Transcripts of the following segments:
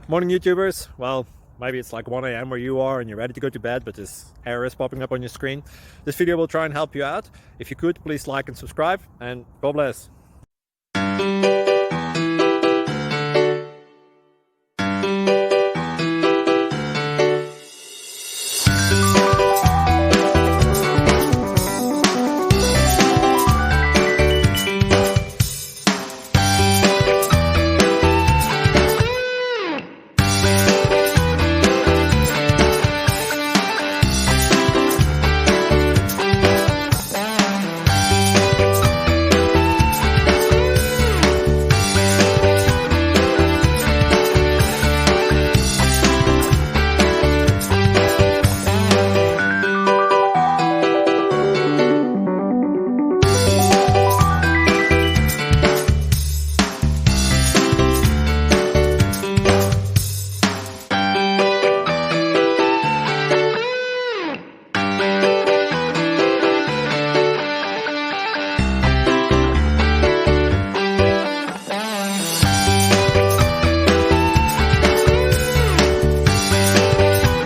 Morning, YouTubers. Well, maybe it's like 1 a.m. where you are and you're ready to go to bed, but this error is popping up on your screen. This video will try and help you out. If you could, please like and subscribe, and God bless.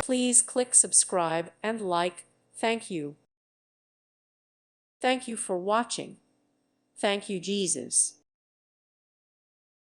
Please click subscribe and like. Thank you. Thank you for watching. Thank you, Jesus.